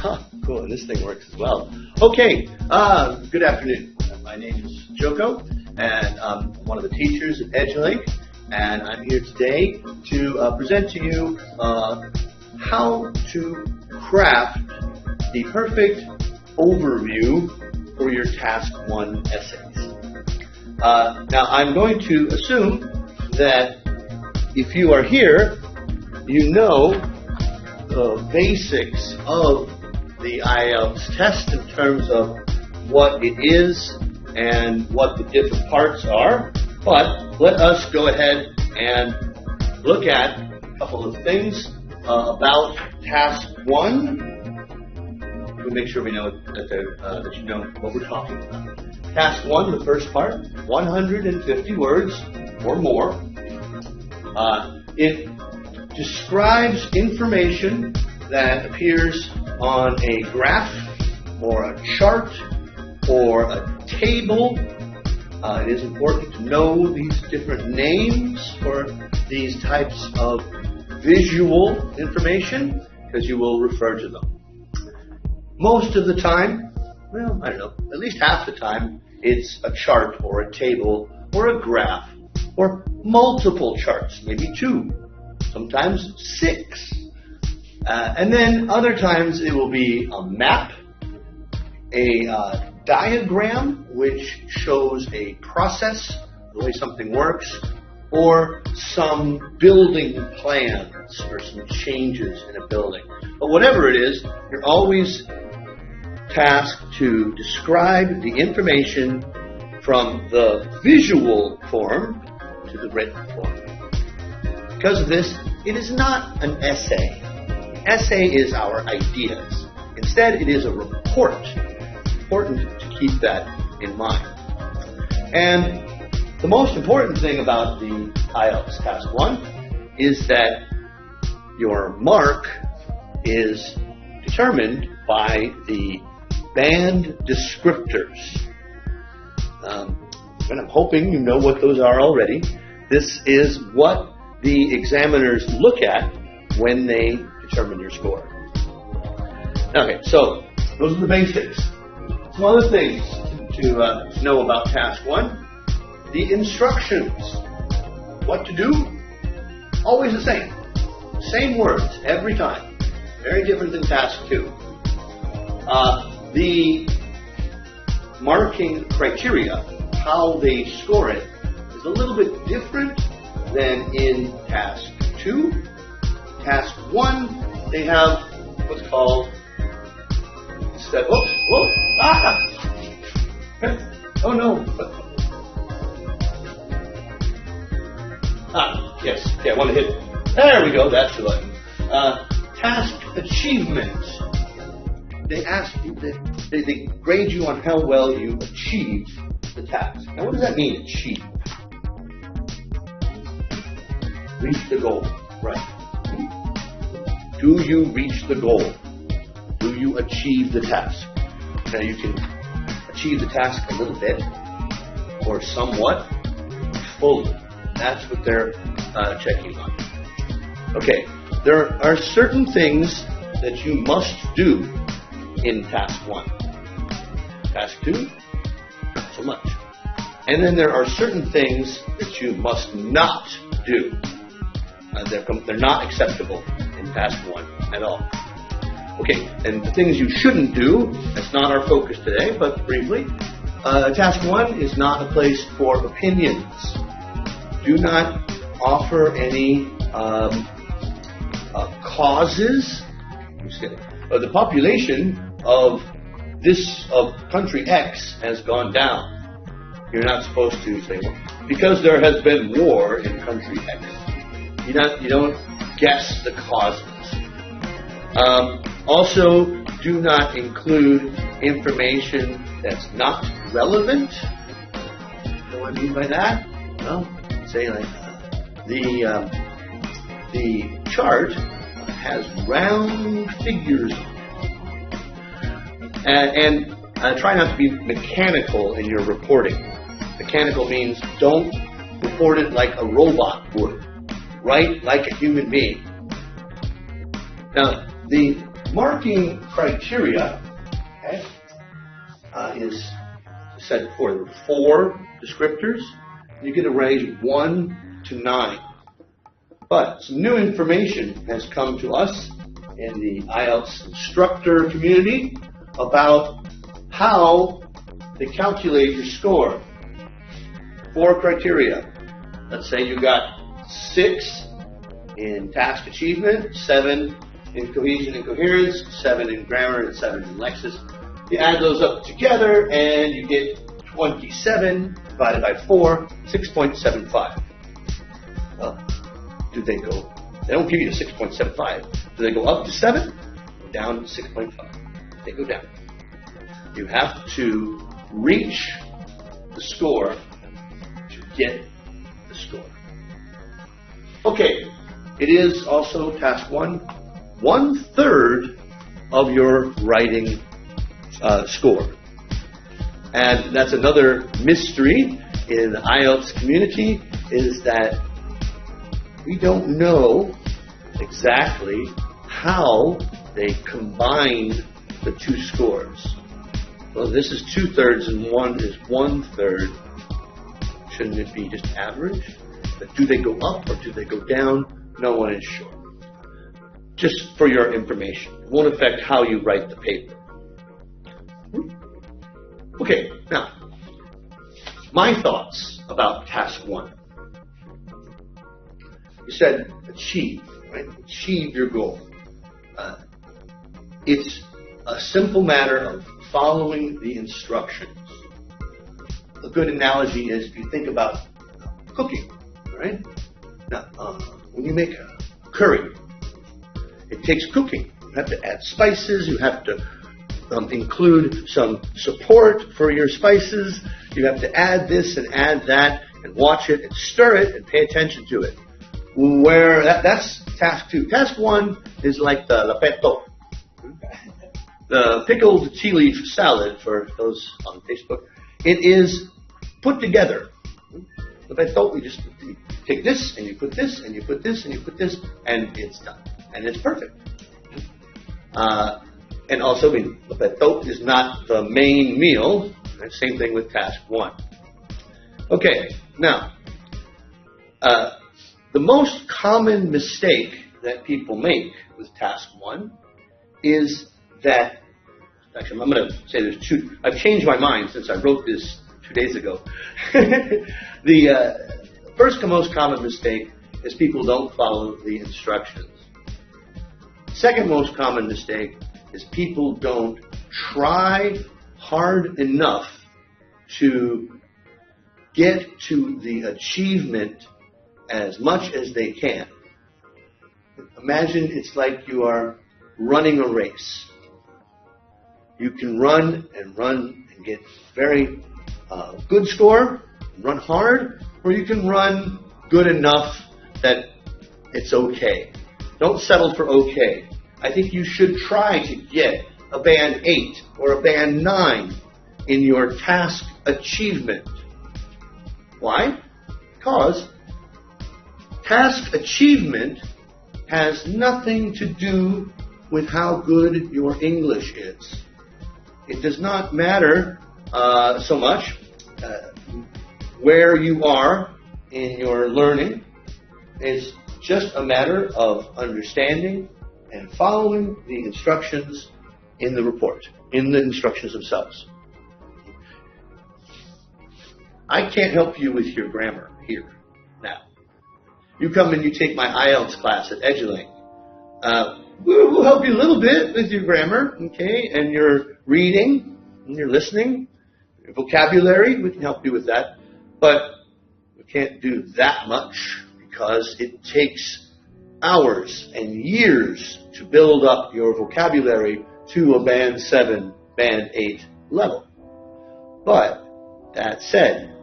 Huh, cool, and this thing works as well. Okay, good afternoon. My name is Joko, and I'm one of the teachers at EdgeLink, and I'm here today to present to you how to craft the perfect overview for your Task 1 essays. Now, I'm going to assume that if you are here, you know the basics of the IELTS test in terms of what it is and what the different parts are. But let us go ahead and look at a couple of things about Task 1. We'll make sure we know that you know what we're talking about. Task 1, the first part, 150 words or more. It describes information that appears on a graph or a chart or a table. It is important to know these different names for these types of visual information because you will refer to them. Most of the time, well, I don't know, at least half the time, it's a chart or a table or a graph or multiple charts, maybe 2, sometimes 6. And then other times it will be a map, a diagram which shows a process, the way something works, or some building plans or some changes in a building. But whatever it is, you're always tasked to describe the information from the visual form to the written form. Because of this, it is not an essay. Essay is our ideas. Instead, it is a report. Important to keep that in mind. And the most important thing about the IELTS Task 1 is that your mark is determined by the band descriptors. And I'm hoping you know what those are already. This is what the examiners look at when they determine your score. Okay, so those are the basics. Some other things to know about Task 1. The instructions. What to do? Always the same. Same words every time. Very different than Task 2. The marking criteria, how they score it, is a little bit different than in Task 2. Task 1, they have what's called oh no. Yes. Okay, I want to hit it. There we go. That's the button. Task achievement. They ask you, they grade you on how well you achieve the task. Now, what does that mean, achieve? Reach the goal. Right. Do you reach the goal? Do you achieve the task? Now, you can achieve the task a little bit or somewhat, fully. That's what they're checking on. Okay, there are certain things that you must do in Task 1. Task 2, not so much. And then there are certain things that you must not do. They're not acceptable in Task 1 at all. Okay, and the things you shouldn't do, that's not our focus today, but briefly, Task 1 is not a place for opinions. Do not offer any causes. The population of country X has gone down. You're not supposed to say, well, because there has been war in country X. You don't guess the causes. Also, do not include information that's not relevant. You know what I mean by that? Well, say like the chart has round figures on it. And try not to be mechanical in your reporting. Mechanical means don't report it like a robot would. Write like a human being. Now, the marking criteria, okay, is set for 4 descriptors. You get a range of 1 to 9. But some new information has come to us in the IELTS instructor community about how they calculate your score. 4 criteria. Let's say you got 6 in task achievement, 7 in cohesion and coherence, 7 in grammar, and 7 in lexis. You add those up together and you get 27 divided by 4, 6.75. Well, do they go? They don't give you the 6.75. Do they go up to 7? Or down to 6.5? They go down. You have to reach the score to get the score. Okay, it is also task 1, 1/3 of your writing score. And that's another mystery in the IELTS community, is that we don't know exactly how they combined the 2 scores. Well, this is 2/3 and 1 is 1/3. Shouldn't it be just average? But do they go up or do they go down? No one is sure. Just for your information. It won't affect how you write the paper. Okay, now, my thoughts about task 1. You said achieve, right? Achieve your goal. It's a simple matter of following the instructions. A good analogy is if you think about cooking, right? Now, when you make a curry, it takes cooking. You have to add spices. You have to include some support for your spices. You have to add this and add that and watch it and stir it and pay attention to it. Where that's task 2. Task 1 is like the peto, the pickled tea leaf salad for those on Facebook. It is put together. The peto, you just take this and you put this and you put this and you put this and it's done. And it's perfect. And also, the peto is not the main meal. Same thing with task 1. Okay, now, the most common mistake that people make with task 1 is that, actually, I'm going to say there's 2. I've changed my mind since I wrote this 2 days ago. The first most common mistake is people don't follow the instructions. Second most common mistake is people don't try hard enough to get to the achievement as much as they can. Imagine it's like you are running a race. You can run and get very good score, run hard, or you can run good enough that it's okay. Don't settle for okay. I think you should try to get a band 8 or a band 9 in your task achievement. Why? Because task achievement has nothing to do with how good your English is. It does not matter so much where you are in your learning. It's just a matter of understanding and following the instructions in the report, in the instructions themselves. I can't help you with your grammar here, now. You come and you take my IELTS class at EduLink. We'll help you a little bit with your grammar, okay, and your reading, and your listening, your vocabulary. We can help you with that. But we can't do that much because it takes hours and years to build up your vocabulary to a band 7, band 8 level. But that said,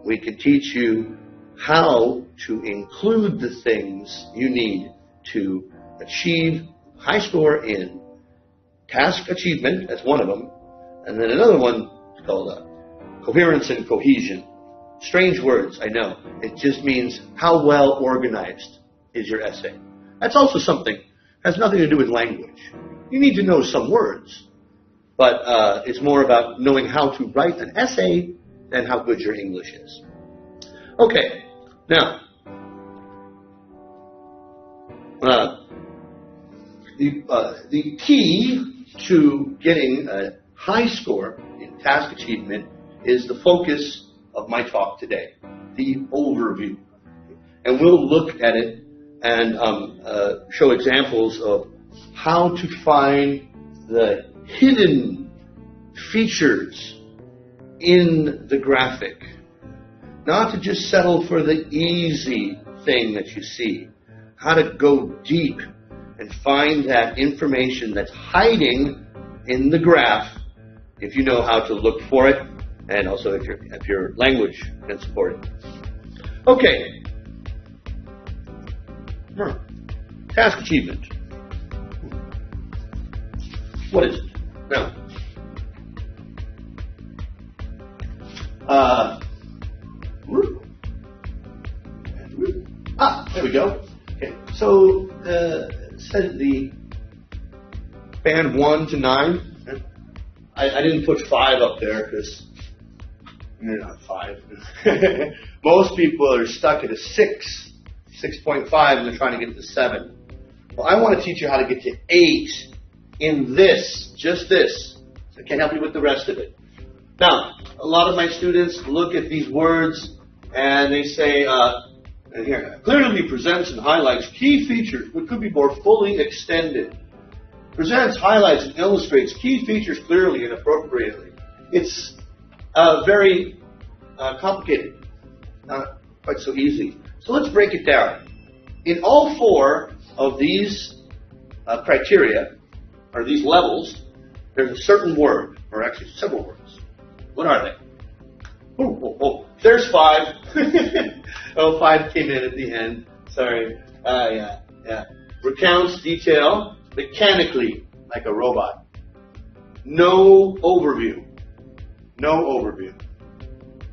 we can teach you how to include the things you need to achieve high score in task achievement, that's one of them, and then another one is called coherence and cohesion. Strange words, I know. It just means how well organized is your essay. That's also something has nothing to do with language. You need to know some words, but it's more about knowing how to write an essay than how good your English is. Okay, now, the key to getting a high score in task achievement is the focus of my talk today, the overview. And we'll look at it and show examples of how to find the hidden features in the graphic. Not to just settle for the easy thing that you see. How to go deep and find that information that's hiding in the graph if you know how to look for it, and also if your language can support it. Okay. Task achievement. What is it? Now, there we go. Okay, so said the band 1 to 9. I didn't put 5 up there because they're not 5. Most people are stuck at a 6, 6.5, and they're trying to get to 7. Well, I want to teach you how to get to 8 in this, just this. So I can't help you with the rest of it. Now, a lot of my students look at these words and they say, and here, clearly presents and highlights key features which could be more fully extended. Presents, highlights, and illustrates key features clearly and appropriately. It's very complicated, not quite so easy. So let's break it down. In all 4 of these criteria, or these levels, there's a certain word, or actually several words. What are they? Oh, there's 5. Oh, 5 came in at the end. Sorry. Yeah. Recounts detail mechanically, like a robot. No overview. No overview. So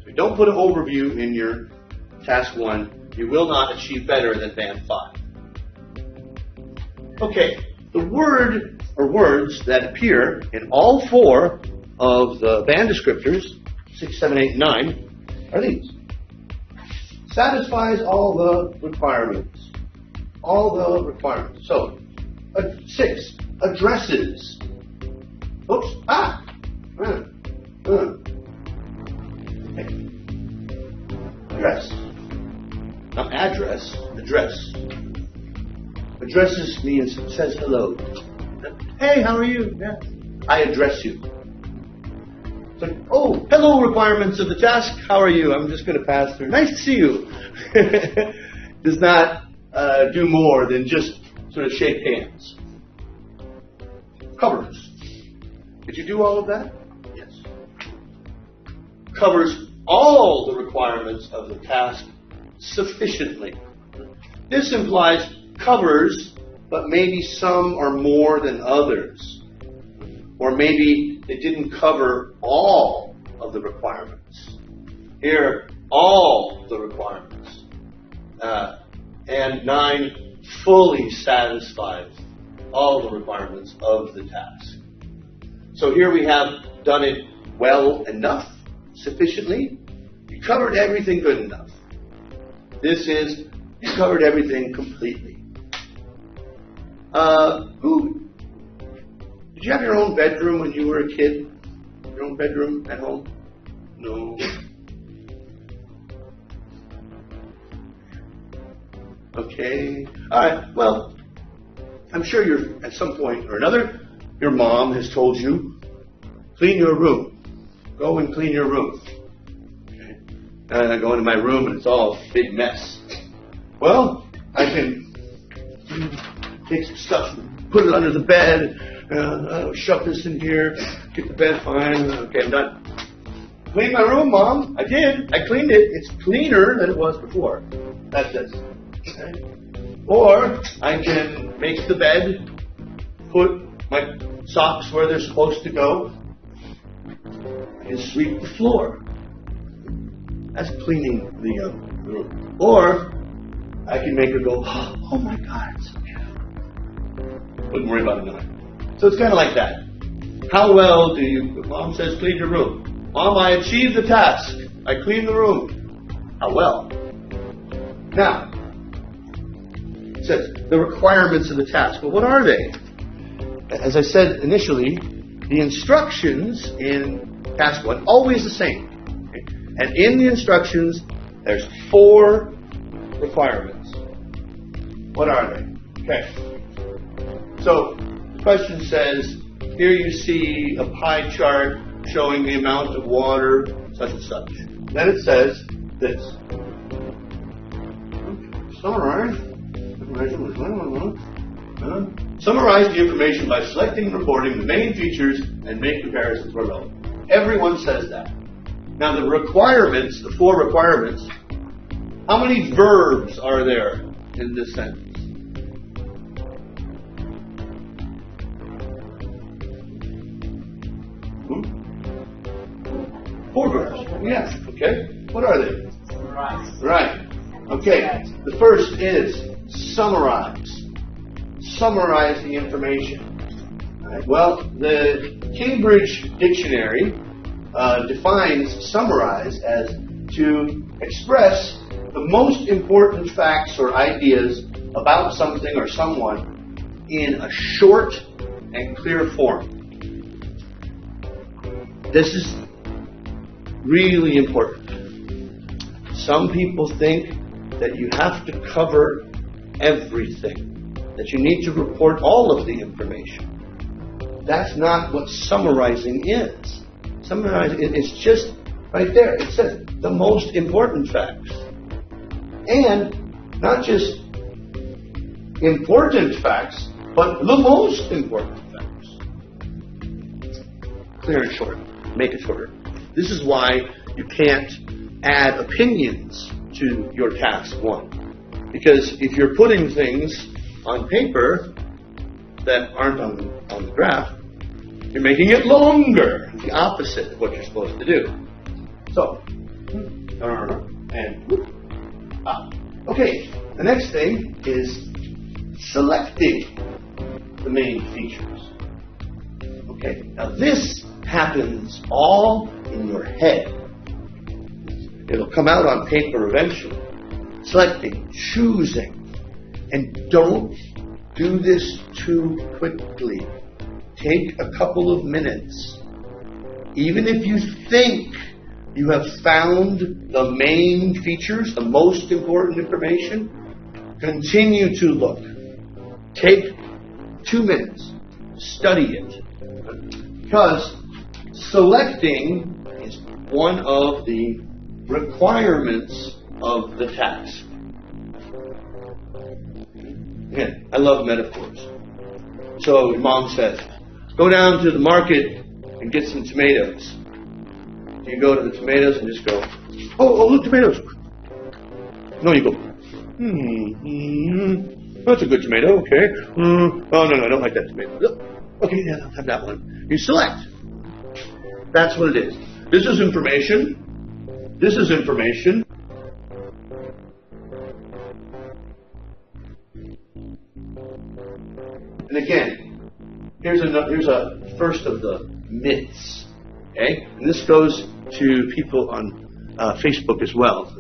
if you don't put an overview in your task 1, you will not achieve better than band 5. Okay, the word or words that appear in all 4 of the band descriptors, 6, 7, 8, 9, are these. Satisfies all the requirements. All the requirements. So, 6, addresses. Oops. Okay. Address. Not address, address. Addresses means says hello. Hey, how are you? Yeah. I address you. It's like, oh, hello, requirements of the task. How are you? I'm just going to pass through. Nice to see you. Does not do more than just sort of shake hands. Covers. Did you do all of that? Yes. Covers all the requirements of the task sufficiently. This implies covers, but maybe some are more than others. Or maybe it didn't cover all of the requirements. Here, all the requirements. And 9 fully satisfies all the requirements of the task. So here we have done it well enough, sufficiently. You covered everything good enough. This is, you covered everything completely. Did you have your own bedroom when you were a kid? Your own bedroom at home? No. Okay. All right. Well, I'm sure you're at some point or another, your mom has told you, clean your room. Go and clean your room. Okay. And I go into my room and it's all a big mess. Well, I can take some stuff and put it under the bed. Shove this in here. Get the bed fine. Okay, I'm done. Clean my room, Mom. I did. I cleaned it. It's cleaner than it was before. That's this. Okay. Or I can make the bed, put my socks where they're supposed to go, and sweep the floor. That's cleaning the room. Or I can make her go, oh my God, it's so beautiful. Wouldn't worry about a 9. So it's kind of like that. How well do you, Mom says clean your room. Mom, I achieved the task. I cleaned the room. How well? Now, it says the requirements of the task. Well, what are they? As I said initially, the instructions in task 1, always the same. Okay? And in the instructions, there's 4 requirements. What are they? Okay. So, the question says, here you see a pie chart showing the amount of water, such and such. Then it says this. Summarize. Summarize the information by selecting and reporting the main features and make comparisons where relevant. Everyone says that. Now the requirements, the 4 requirements, how many verbs are there in this sentence? 4 verbs. Yes. Okay. What are they? Summarize. Right. Okay. The first is summarize. Summarize the information. All right. Well, the Cambridge Dictionary defines summarize as to express the most important facts or ideas about something or someone in a short and clear form. This is really important. Some people think that you have to cover everything, that you need to report all of the information. That's not what summarizing is. Summarizing is just right there. It says the most important facts. And not just important facts, but the most important facts. Clear and short. Make it shorter. This is why you can't add opinions to your task 1. Because if you're putting things on paper that aren't on the graph, you're making it longer. It's the opposite of what you're supposed to do. So, and okay, the next thing is selecting the main features. Okay, now this happens all in your head. It'll come out on paper eventually. Selecting, choosing, and don't do this too quickly. Take a couple of minutes. Even if you think you have found the main features, the most important information, continue to look. Take 2 minutes. Study it. Because selecting is one of the requirements of the task. Again, I love metaphors. So Mom says, go down to the market and get some tomatoes. You go to the tomatoes and just go, oh, look, tomatoes. No, you go, that's a good tomato, okay. Oh, no, I don't like that tomato. Okay, yeah, I'll have that one. You select. That's what it is. This is information. This is information. And again, here's a first of the myths. Okay? And this goes to people on Facebook as well.